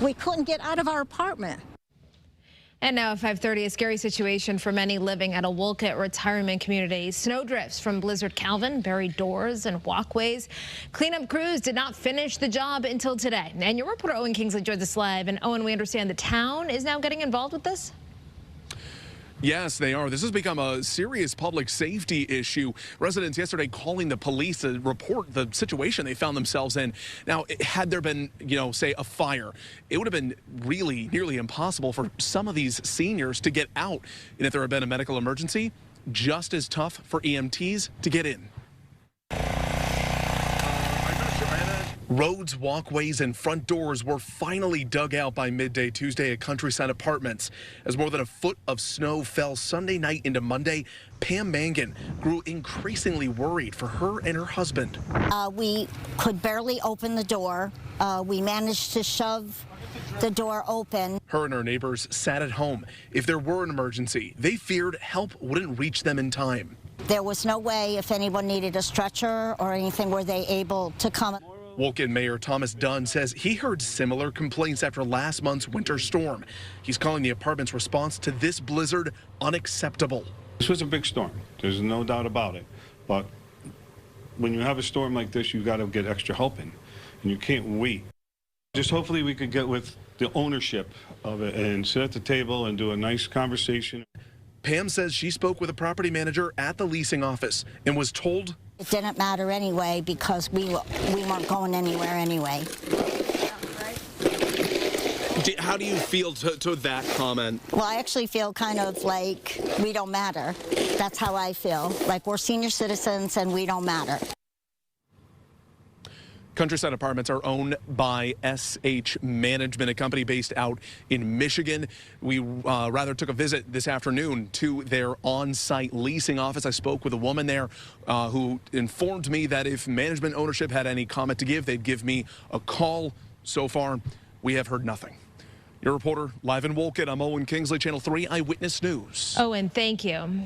We couldn't get out of our apartment. And now at 5:30, a scary situation for many living at a Wolcott retirement community. Snowdrifts from Blizzard Calvin buried doors and walkways. Cleanup crews did not finish the job until today. And your reporter Owen Kingsley joins us live. And Owen, we understand the town is now getting involved with this? Yes, they are. This has become a serious public safety issue. Residents yesterday calling the police to report the situation they found themselves in. Now, had there been, say a fire, it would have been really nearly impossible for some of these seniors to get out. And if there had been a medical emergency, just as tough for EMTs to get in. Roads, walkways, and front doors were finally dug out by midday Tuesday at Countryside Apartments. As more than a foot of snow fell Sunday night into Monday, Pam Mangan grew increasingly worried for her and her husband. We could barely open the door. We managed to shove the door open. Her and her neighbors sat at home. If there were an emergency, they feared help wouldn't reach them in time. There was no way, if anyone needed a stretcher or anything, were they able to come. Wolcott Mayor Thomas Dunn says he heard similar complaints after last month's winter storm. He's calling the apartment's response to this blizzard unacceptable. This was a big storm. There's no doubt about it. But when you have a storm like this, you got to get extra help in, and you can't wait. Just hopefully we could get with the ownership of it and sit at the table and do a nice conversation. Pam says she spoke with a property manager at the leasing office and was told it didn't matter anyway because we weren't going anywhere anyway. How do you feel to that comment? Well, I actually feel kind of like we don't matter. That's how I feel. Like we're senior citizens and we don't matter. Countryside Apartments are owned by SH Management, a company based out in Michigan. We rather took a visit this afternoon to their on-site leasing office. I spoke with a woman there who informed me that if management ownership had any comment to give, they'd give me a call. So far, we have heard nothing. Your reporter live in Wolcott, I'm Owen Kingsley, Channel 3 Eyewitness News. Owen, thank you.